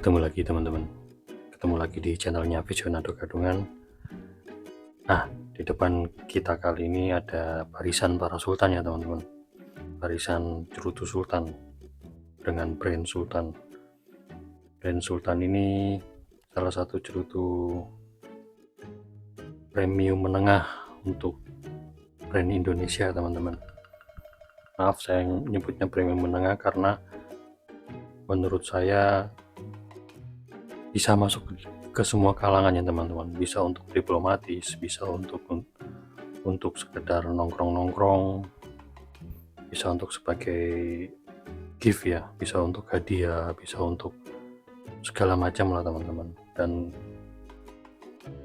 Ketemu lagi teman-teman, ketemu lagi di channelnya Visionado Gadungan. Nah, di depan kita kali ini ada barisan para sultan ya teman-teman, barisan cerutu sultan dengan brand sultan. Brand sultan ini salah satu cerutu premium menengah untuk brand Indonesia teman-teman. Maaf saya menyebutnya premium menengah karena menurut saya bisa masuk ke semua kalangan ya teman-teman, bisa untuk diplomatis, bisa untuk sekedar nongkrong-nongkrong, bisa untuk sebagai gift ya, bisa untuk hadiah, bisa untuk segala macam lah teman-teman, dan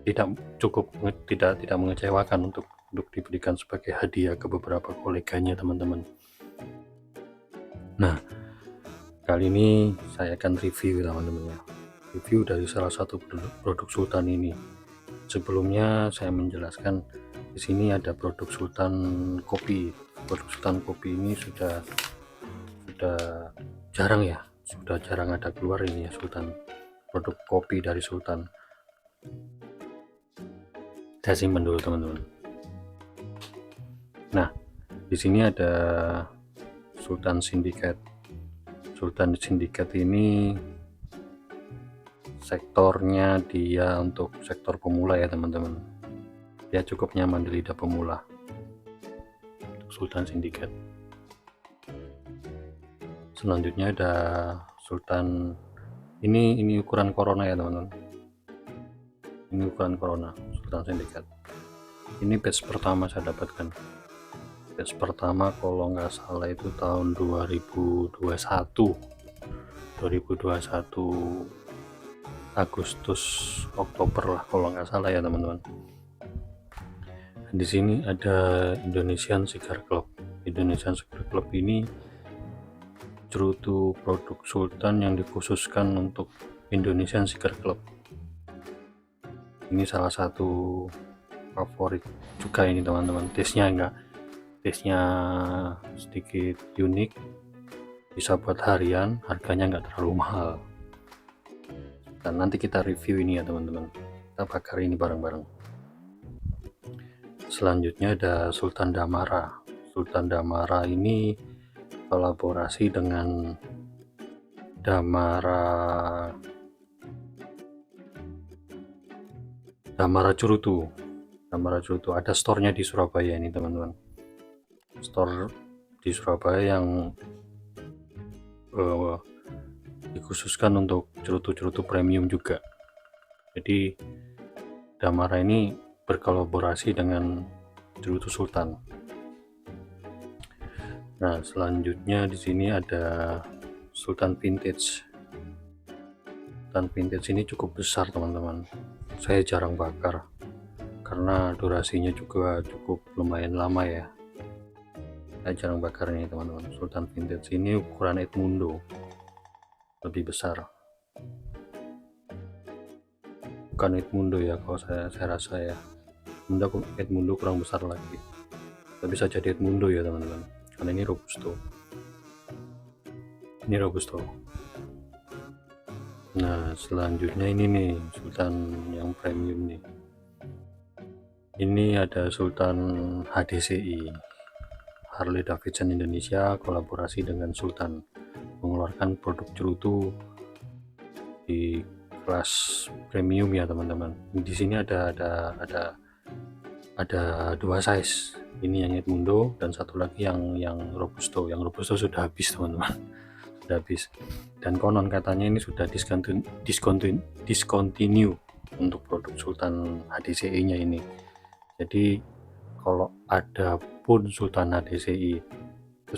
tidak mengecewakan untuk diberikan sebagai hadiah ke beberapa koleganya teman-teman. Nah, kali ini saya akan review teman-teman ya, review dari salah satu produk sultan ini. Sebelumnya saya menjelaskan, di sini ada produk sultan kopi. Produk sultan kopi ini sudah jarang ya, sudah jarang ada keluar ini ya, sultan, produk kopi dari sultan. Saya simpan dulu teman-teman. Nah, di sini ada Sultan Syndicate. Sultan Syndicate ini sektornya dia untuk sektor pemula ya teman-teman, dia cukup nyaman di lidah pemula. Sultan Syndicate. Selanjutnya ada Sultan, ini ukuran corona ya teman-teman, ini ukuran corona Sultan Syndicate. Ini batch pertama saya dapatkan, batch pertama kalau nggak salah itu tahun 2021 Agustus Oktober lah kalau nggak salah ya teman-teman. Di sini ada Indonesian Cigar Club. Indonesian Cigar Club ini cerutu produk sultan yang dikhususkan untuk Indonesian Cigar Club. Ini salah satu favorit juga ini teman-teman. Taste-nya sedikit unik, bisa buat harian, harganya nggak terlalu mahal. Dan nanti kita review ini ya teman-teman, kita bakar ini bareng-bareng. Selanjutnya ada Sultan Damara. Sultan Damara ini kolaborasi dengan Damara Cerutu. Damara Cerutu ada store-nya di Surabaya ini teman-teman. Store di Surabaya yang dikhususkan untuk cerutu-cerutu premium juga. Jadi Damara ini berkolaborasi dengan cerutu sultan. Nah, selanjutnya di sini ada Sultan Vintage. Sultan Vintage ini cukup besar teman-teman. Saya jarang bakar karena durasinya juga cukup lumayan lama ya. Saya jarang bakar ini teman-teman. Sultan Vintage ini ukuran Edmundo, lebih besar. Bukan Edmundo ya, kalau saya rasa ya. Edmundo kurang besar lagi. Tapi bisa jadi Edmundo ya teman-teman. Karena ini Robusto. Ini Robusto. Nah, selanjutnya ini nih Sultan yang premium nih. Ini ada Sultan HDCI, Harley Davidson Indonesia, kolaborasi dengan Sultan, mengeluarkan produk cerutu di kelas premium ya teman-teman. Di sini ada dua size. Ini yang Edmundo dan satu lagi yang Robusto. Yang Robusto sudah habis teman-teman, sudah habis. Dan konon katanya ini sudah discontinue untuk produk Sultan HDCI-nya ini. Jadi kalau ada pun Sultan HDCI itu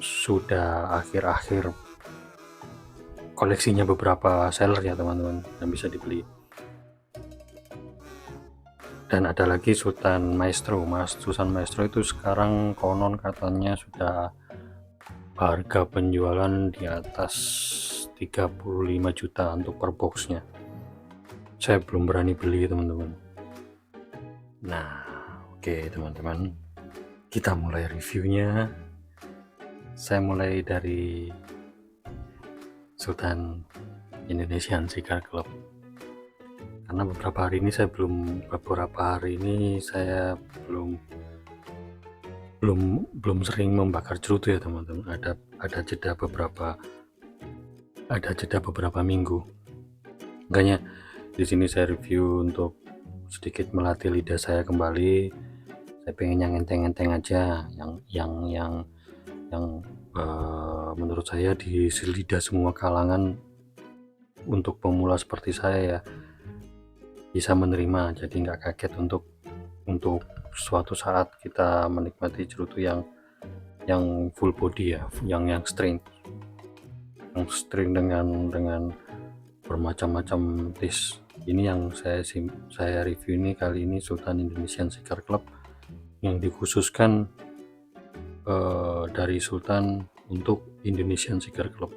sudah akhir-akhir koleksinya beberapa seller ya teman-teman yang bisa dibeli. Dan ada lagi Sultan Maestro. Sultan Maestro itu sekarang konon katanya sudah harga penjualan di atas 35 juta untuk per boxnya. Saya belum berani beli teman-teman. Nah, oke teman-teman, kita mulai reviewnya. Saya mulai dari Sultan Indonesian Cigar Club. Karena beberapa hari ini saya belum sering membakar cerutu ya teman-teman. Ada jeda beberapa minggu. Makanya di sini saya review untuk sedikit melatih lidah saya kembali. Saya pengen yang enteng-enteng aja, yang menurut saya di lidah semua kalangan untuk pemula seperti saya ya bisa menerima, jadi nggak kaget untuk suatu saat kita menikmati cerutu yang full body ya, yang string dengan bermacam-macam taste. Ini yang saya review ini kali ini Sultan Indonesian Cigar Club yang dikhususkan dari Sultan untuk Indonesian Cigar Club.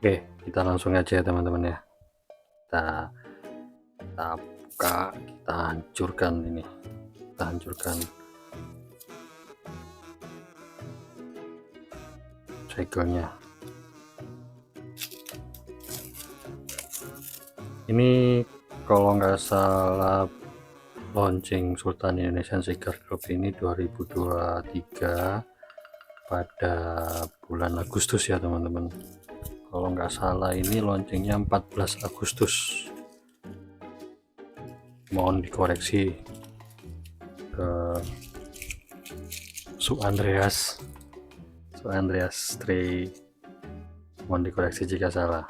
Oke, kita langsung aja ya teman-teman ya. Kita buka, kita hancurkan ini. Kita hancurkan segelnya. Ini kalau nggak salah launching Sultan Indonesian Cigar Club ini 2023 pada bulan Agustus ya teman-teman. Kalau nggak salah ini launchingnya 14 Agustus. Mohon dikoreksi ke Su Andreas Stray, mohon dikoreksi jika salah.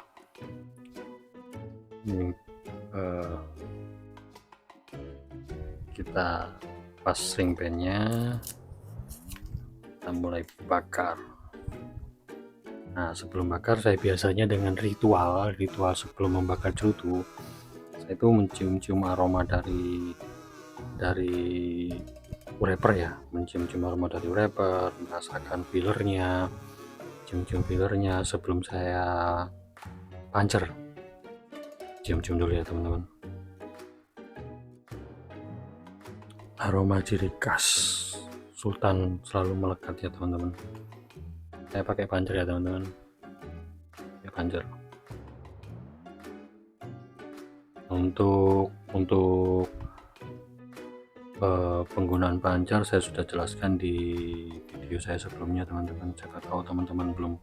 Ini kita pas ring pennya, kita mulai bakar. Nah, sebelum bakar saya biasanya dengan ritual sebelum membakar cerutu, saya itu mencium-cium aroma dari wrapper ya, merasakan fillernya, cium-cium fillernya sebelum saya puncher. Cium-cium dulu ya teman-teman. Aroma ciri khas Sultan selalu melekat ya teman-teman. Saya pakai puncher ya teman-teman, pakai puncher. Untuk penggunaan puncher saya sudah jelaskan di video saya sebelumnya teman-teman. Siapa tahu teman-teman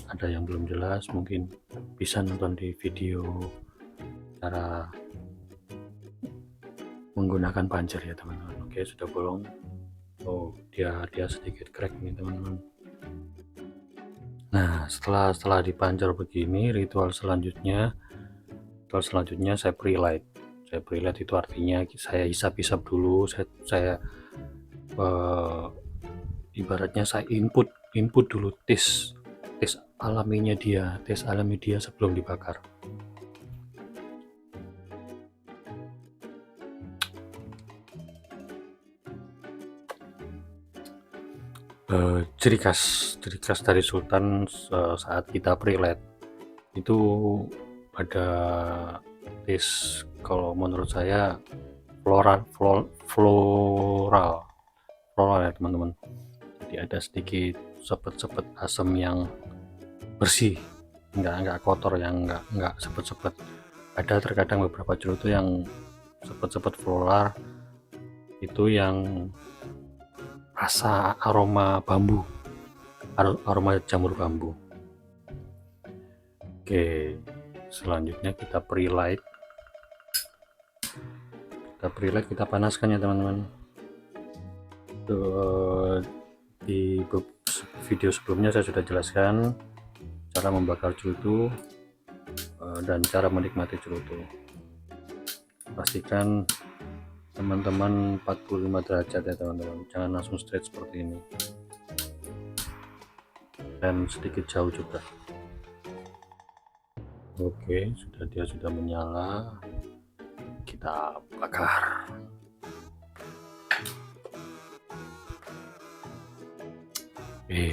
ada yang belum jelas, mungkin bisa nonton di video cara menggunakan puncher ya teman-teman. Oke, sudah bolong. Oh, dia sedikit crack nih teman-teman. Nah, setelah dipancar begini, ritual selanjutnya saya pre-light. Saya pre-light itu artinya saya hisap-hisap dulu, saya ibaratnya saya input dulu tes alami dia sebelum dibakar. Ciri khas dari Sultan saat kita pre-light itu ada taste, kalau menurut saya floral ya teman-teman. Jadi ada sedikit sepet-sepet asam yang bersih, nggak kotor, yang nggak sepet-sepet. Ada terkadang beberapa cerutu yang sepet-sepet floral itu yang rasa aroma bambu, aroma jamur bambu. Oke, selanjutnya kita pre-light, kita panaskan ya teman-teman. Di video sebelumnya saya sudah jelaskan cara membakar cerutu dan cara menikmati cerutu. Pastikan teman-teman 45 derajat ya teman-teman, jangan langsung straight seperti ini, dan sedikit jauh juga. Oke, dia sudah menyala, kita bakar.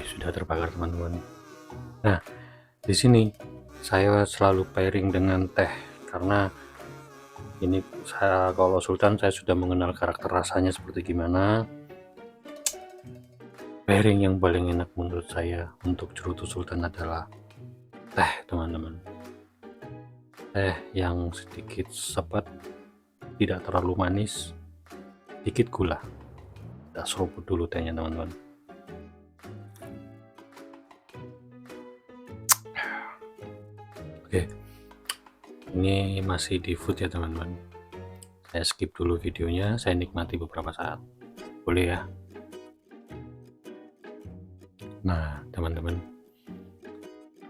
Sudah terbakar teman-teman. Nah, di sini saya selalu pairing dengan teh, karena ini kalau Sultan saya sudah mengenal karakter rasanya seperti gimana. Pairing yang paling enak menurut saya untuk cerutu sultan adalah teh, teman-teman. Teh yang sedikit sepet, tidak terlalu manis, sedikit gula. Kita seruput dulu tehnya, teman-teman. Oke, ini masih di food ya, teman-teman. Saya skip dulu videonya, saya nikmati beberapa saat. Boleh ya? Nah, teman-teman,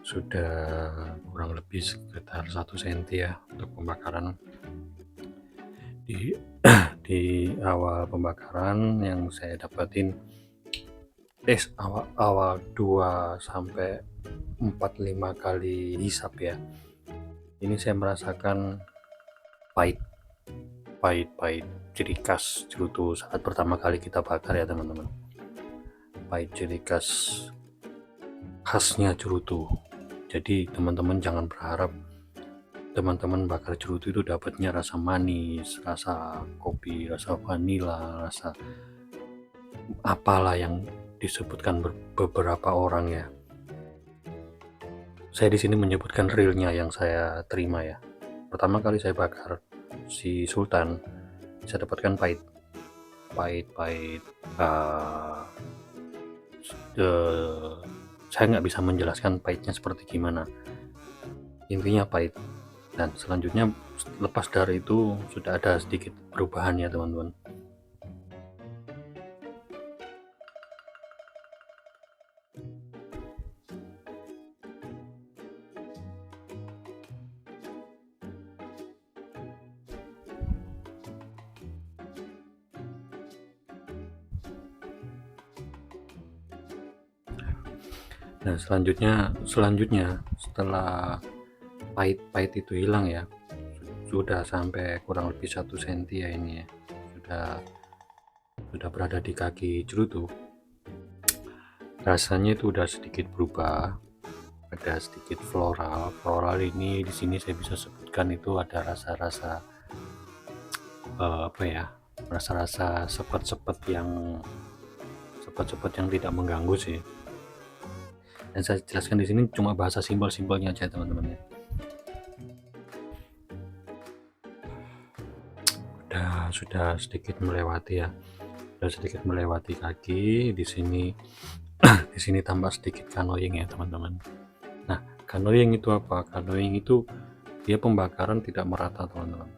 sudah kurang lebih sekitar 1 cm ya untuk pembakaran. Di awal pembakaran yang saya dapatin awal 2 sampai 4-5 kali hisap ya, ini saya merasakan pahit ciri khas cerutu saat pertama kali kita bakar ya, teman-teman. Pahit ciri khasnya cerutu. Jadi teman-teman jangan berharap teman-teman bakar cerutu itu dapatnya rasa manis, rasa kopi, rasa vanila, rasa apalah yang disebutkan beberapa orang ya. Saya di sini menyebutkan realnya yang saya terima ya. Pertama kali saya bakar si sultan, saya dapatkan pahit. Saya nggak bisa menjelaskan pahitnya seperti gimana, intinya pahit. Dan selanjutnya lepas dari itu sudah ada sedikit perubahan ya, teman-teman. Nah, selanjutnya setelah pahit itu hilang ya, sudah sampai kurang lebih 1 cm ya ini ya, sudah berada di kaki cerutu. Rasanya itu udah sedikit berubah, ada sedikit floral ini di sini saya bisa sebutkan itu ada rasa-rasa rasa-rasa sepet-sepet yang tidak mengganggu sih. Dan saya jelaskan di sini cuma bahasa simpel-simpelnya aja, teman-teman ya. Sudah sedikit melewati ya, kaki di sini. Di sini tambah sedikit canoying ya, teman-teman. Nah, canoying itu apa? Canoying itu dia pembakaran tidak merata, teman-teman.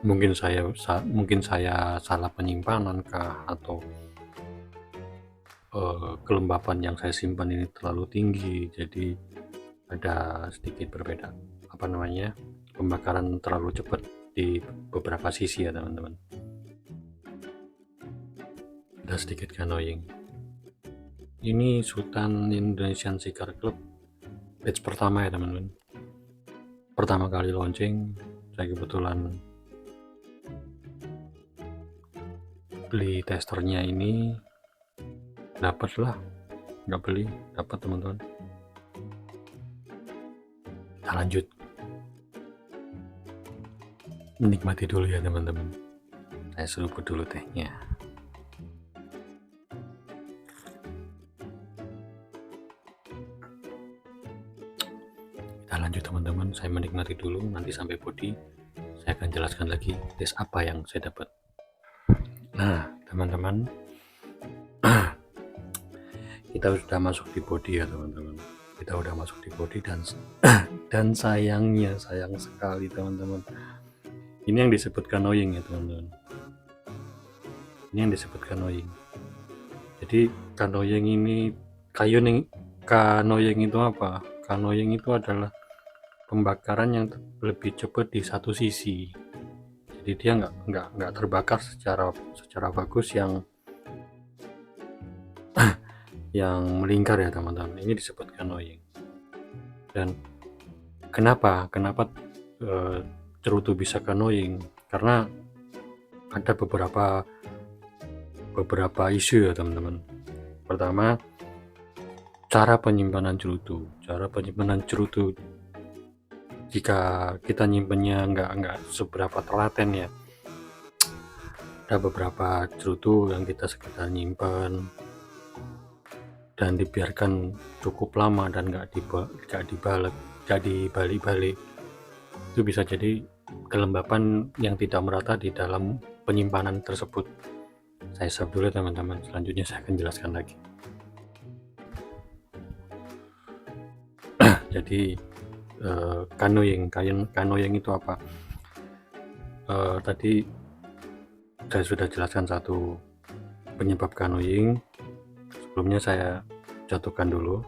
Mungkin saya salah penyimpanan kah, atau kelembapan yang saya simpan ini terlalu tinggi, jadi ada sedikit berbeda pembakaran terlalu cepat di beberapa sisi ya, teman-teman. Ada sedikit canoying. Ini Sultan Indonesian Cigar Club batch pertama ya, teman-teman. Pertama kali launching, saya kebetulan beli testernya ini, dapat lah, nggak beli, dapat, teman-teman. Kita lanjut menikmati dulu ya, teman-teman. Saya seruput dulu tehnya. Kita lanjut, teman-teman. Saya menikmati dulu, nanti sampai body saya akan jelaskan lagi tes apa yang saya dapat. Nah, teman-teman, kita sudah masuk di body ya, teman-teman. Kita udah masuk di body dan sayang sekali, teman-teman. Ini yang disebut canoying ya, teman-teman. Ini yang disebut canoying. Jadi canoying itu apa? Canoying itu adalah pembakaran yang lebih cepat di satu sisi. Jadi dia nggak terbakar secara bagus yang melingkar ya, teman-teman. Ini disebut canoying. Dan kenapa cerutu bisa canoying? Karena ada beberapa isu ya, teman-teman. Pertama, cara penyimpanan cerutu. Jika kita nyimpennya nggak seberapa telaten ya, ada beberapa cerutu yang kita sekedar nyimpen dan dibiarkan cukup lama dan nggak dibalik-balik, itu bisa jadi kelembapan yang tidak merata di dalam penyimpanan tersebut. Saya stop dulu teman-teman, selanjutnya saya akan jelaskan lagi. Jadi canoeing itu apa? Tadi saya sudah jelaskan satu penyebab canoeing. Sebelumnya saya jatuhkan dulu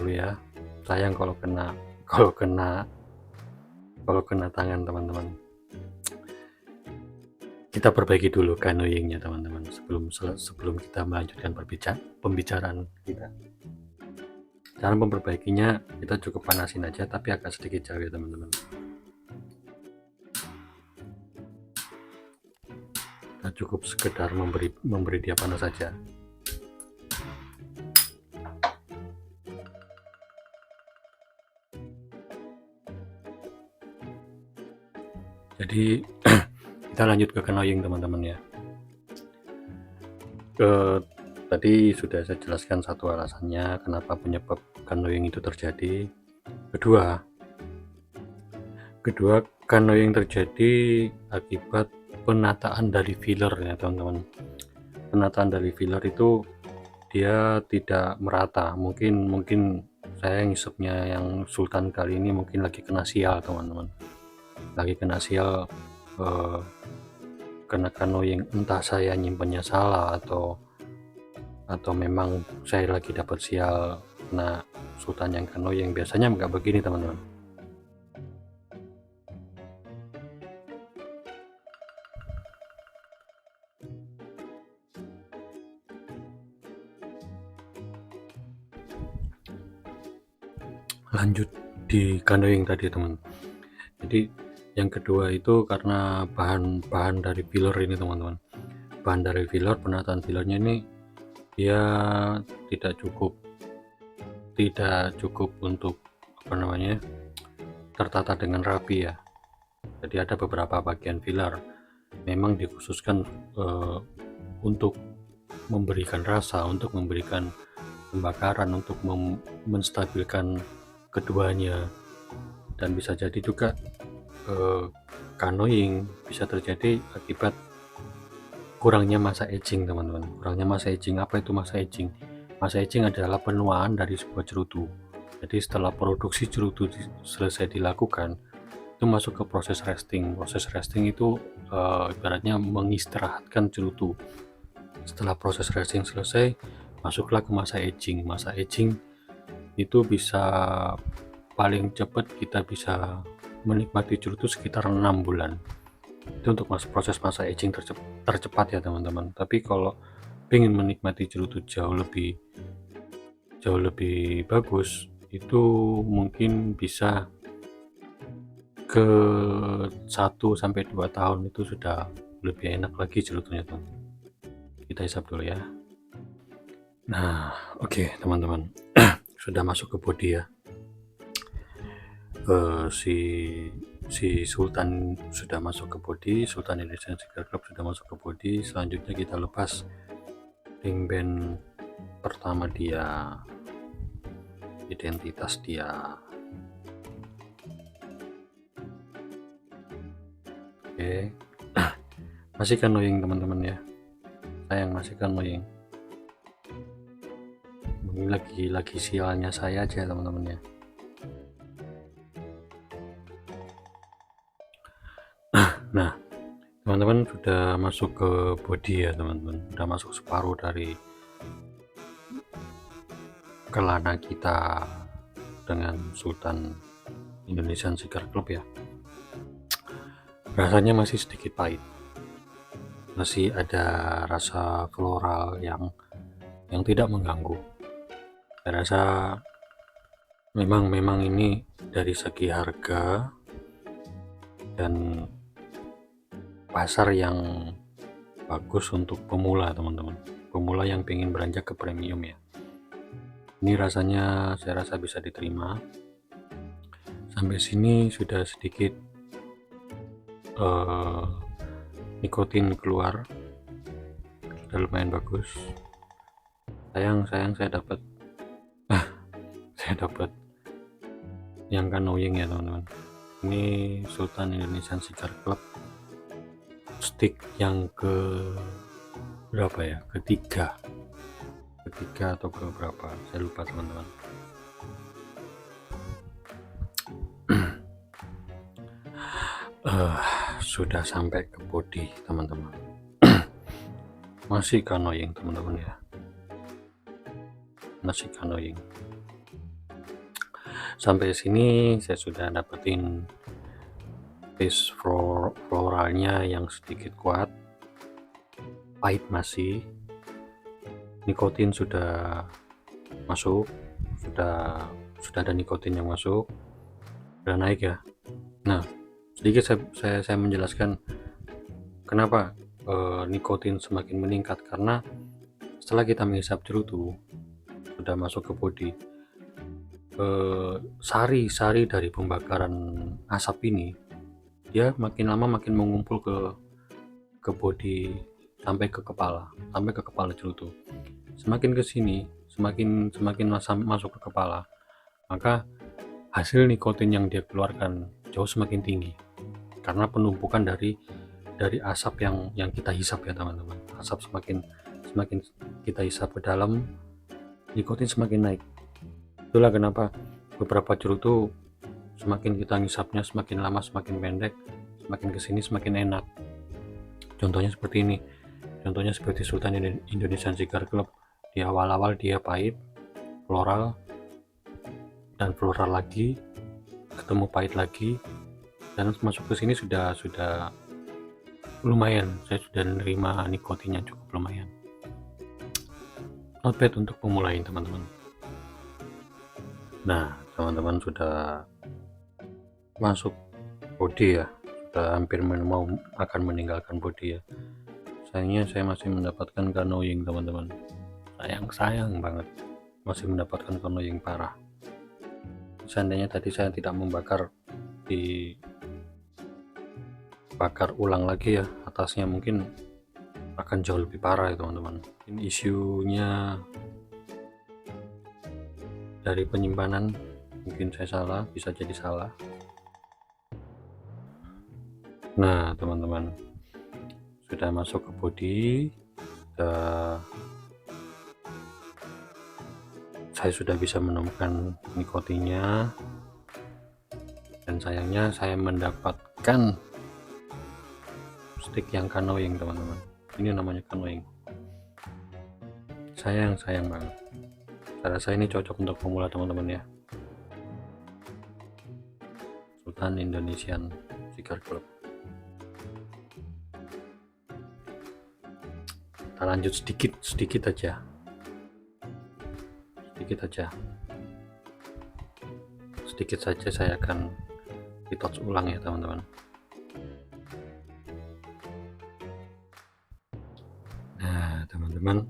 ya. Sayang kalau kena tangan teman-teman. Kita perbaiki dulu canoeingnya teman-teman sebelum kita melanjutkan pembicaraan kita. Cara memperbaikinya kita cukup panasin aja, tapi agak sedikit jauh ya teman-teman. Kita cukup sekedar memberi dia panas saja. Jadi kita lanjut ke canoeing teman-teman ya. Tadi sudah saya jelaskan satu alasannya kenapa penyebab canoeing itu terjadi. Kedua canoeing terjadi akibat penataan dari filler ya teman-teman. Penataan dari filler itu dia tidak merata. Mungkin saya ngisepnya yang Sultan kali ini mungkin lagi kena sial teman-teman. Lagi kena sial kena canoeing, entah saya nyimpennya salah atau memang saya lagi dapat sial kena Sultan yang canoeing. Biasanya nggak begini teman-teman. Lanjut di canoeing tadi teman. Jadi yang kedua itu karena bahan dari filler ini teman-teman. Bahan dari filler, penataan fillernya ini dia tidak cukup untuk tertata dengan rapi ya. Jadi ada beberapa bagian filler memang dikhususkan untuk memberikan rasa, untuk memberikan pembakaran, untuk menstabilkan keduanya. Dan bisa jadi juga canoeing bisa terjadi akibat kurangnya masa aging teman-teman. Kurangnya masa aging. Apa itu masa aging? Masa aging adalah penuaan dari sebuah cerutu. Jadi setelah produksi cerutu selesai dilakukan, itu masuk ke proses resting. Proses resting itu ibaratnya mengistirahatkan cerutu. Setelah proses resting selesai, masuklah ke masa aging. Masa aging itu bisa paling cepat kita bisa menikmati cerutu sekitar 6 bulan. Itu untuk proses masa aging tercepat ya teman-teman. Tapi kalau pengen menikmati cerutu jauh lebih bagus, itu mungkin bisa ke 1-2 tahun, itu sudah lebih enak lagi cerutunya teman. Kita hisap dulu ya. Nah, oke, teman-teman. Sudah masuk ke body ya. Si Sultan sudah masuk ke body, Sultan Indonesian Cigar Club sudah masuk ke body. Selanjutnya kita lepas ring band pertama dia, identitas dia. Oke. Masih canoeing teman-teman ya. Sayang masih canoeing. Ini lagi sialnya saya aja teman-teman ya. Nah, teman-teman sudah masuk ke body ya teman-teman, sudah masuk separuh dari kelana kita dengan Sultan Indonesian Cigar Club ya. Rasanya masih sedikit pahit, masih ada rasa floral yang tidak mengganggu. Saya rasa memang ini dari segi harga dan pasar yang bagus untuk pemula teman-teman, pemula yang pengen beranjak ke premium ya. Ini rasanya saya rasa bisa diterima. Sampai sini sudah sedikit nikotin keluar, sudah lumayan bagus. Sayang saya dapat yang canoeing ya teman-teman. Ini Sultan Indonesian Cigar Club stick yang ke berapa ya, ketiga atau ke berapa, saya lupa teman-teman. Sudah sampai ke body teman-teman. Masih canoeing teman-teman ya, masih canoeing. Sampai sini saya sudah dapetin taste floralnya yang sedikit kuat, pahit masih, nikotin sudah masuk, sudah ada nikotin yang masuk, sudah naik ya. Nah, sedikit saya menjelaskan kenapa nikotin semakin meningkat, karena setelah kita menghisap cerutu sudah masuk ke body, sari dari pembakaran asap ini dia makin lama makin mengumpul ke body sampai ke kepala cerutu. Semakin ke sini semakin masuk ke kepala, maka hasil nikotin yang dia keluarkan jauh semakin tinggi karena penumpukan dari asap yang kita hisap ya teman-teman. Asap semakin kita hisap ke dalam, nikotin semakin naik. Itulah kenapa beberapa cerutu semakin kita ngisapnya semakin lama semakin pendek, semakin kesini semakin enak. Contohnya seperti ini, contohnya seperti Sultan Indonesian Cigar Club. Di awal-awal dia pahit, floral, dan floral lagi, ketemu pahit lagi, dan masuk ke sini sudah lumayan. Saya sudah menerima nikotinnya cukup lumayan. Not bad untuk pemula teman-teman. Nah teman-teman sudah masuk body ya, sudah hampir mau akan meninggalkan body ya. Sayangnya saya masih mendapatkan canoeing teman-teman. Sayang banget masih mendapatkan canoeing parah. Seandainya tadi saya tidak membakar, dibakar ulang lagi ya atasnya, mungkin akan jauh lebih parah ya teman-teman. Ini isunya dari penyimpanan, mungkin saya salah, bisa jadi salah. Nah teman-teman, sudah masuk ke body, saya sudah bisa menemukan nikotinnya, dan sayangnya saya mendapatkan stick yang canoeing teman-teman. Ini namanya canoeing. Sayang banget. Saya rasa ini cocok untuk pemula teman-teman ya. Sultan Indonesian Cigar Club. Kita lanjut sedikit aja. Sedikit saja saya akan retouch ulang ya teman-teman. Nah teman-teman,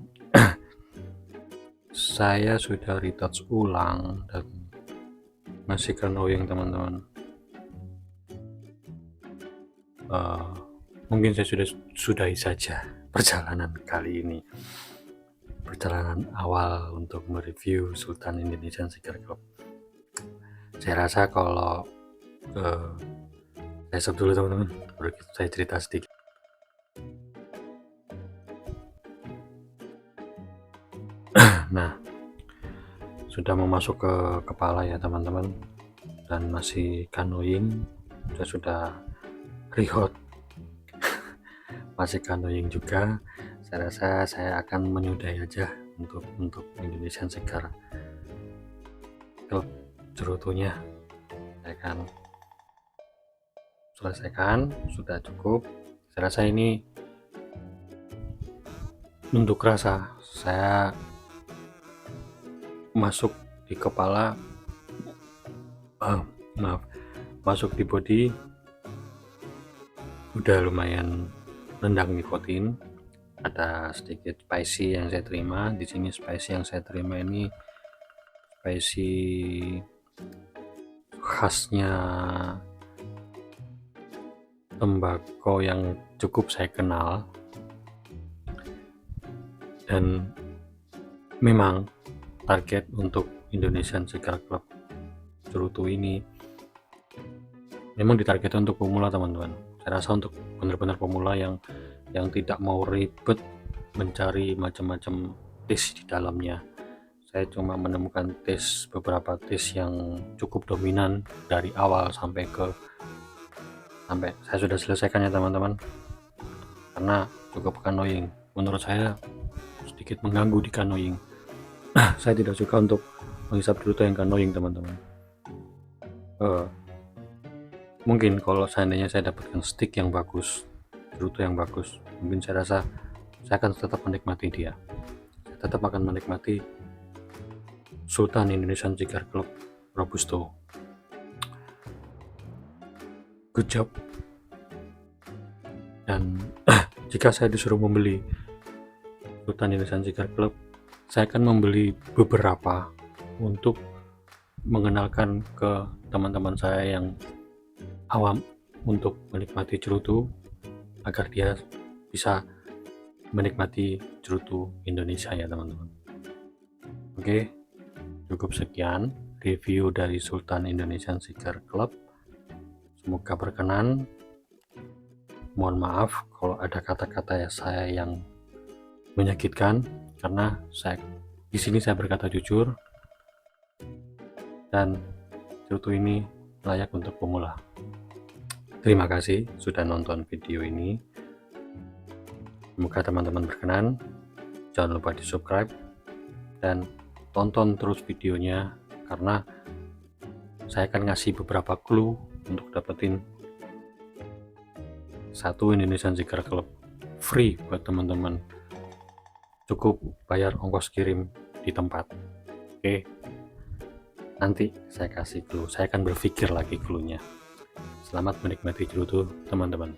saya sudah retouch ulang dan masih canoeing teman-teman. Mungkin saya sudahi saja perjalanan kali ini, perjalanan awal untuk mereview Sultan Indonesian Cigar Club. Saya rasa kalau saya stop dulu teman-teman, baru saya cerita sedikit. Nah, sudah memasuk ke kepala ya teman-teman, dan masih canoeing. Saya sudah rehot masih canoeing juga. Saya rasa saya akan menyudahi aja untuk Indonesian Cigar Club cerutunya. Saya akan selesaikan, sudah cukup. Saya rasa ini untuk rasa saya masuk di kepala, masuk di body udah lumayan nendang nikotin. Ada sedikit spicy yang saya terima di sini. Spicy yang saya terima ini spicy khasnya tembakau yang cukup saya kenal, dan memang target untuk Indonesian Cigar Club Cerutu ini memang ditargetkan untuk pemula, teman-teman. Saya rasa untuk benar-benar pemula yang tidak mau ribet mencari macam-macam taste di dalamnya. Saya cuma menemukan beberapa taste yang cukup dominan dari awal sampai saya sudah selesaikan ya, teman-teman, karena cukup annoying. Menurut saya sedikit mengganggu di canoeing. Saya tidak suka untuk menghisap cerutu yang canoeing, teman-teman. Mungkin kalau seandainya saya dapatkan stick yang bagus, cerutu yang bagus, mungkin saya rasa saya akan tetap menikmati dia. Saya tetap akan menikmati Sultan Indonesian Cigar Club Robusto. Good job. Dan jika saya disuruh membeli Sultan Indonesian Cigar Club, saya akan membeli beberapa untuk mengenalkan ke teman-teman saya yang awam untuk menikmati cerutu, agar dia bisa menikmati cerutu Indonesia ya, teman-teman. Oke, cukup sekian review dari Sultan Indonesian Cigar Club. Semoga berkenan. Mohon maaf kalau ada kata-kata saya yang menyakitkan, karena di sini saya berkata jujur, dan cerutu ini layak untuk pemula. Terima kasih sudah nonton video ini. Semoga teman-teman berkenan. Jangan lupa di subscribe dan tonton terus videonya, karena saya akan ngasih beberapa clue untuk dapetin satu Indonesian Cigar Club free buat teman-teman. Cukup bayar ongkos kirim di tempat. Oke, nanti saya kasih clue. Saya akan berpikir lagi clue-nya. Selamat menikmati cerutu, teman-teman.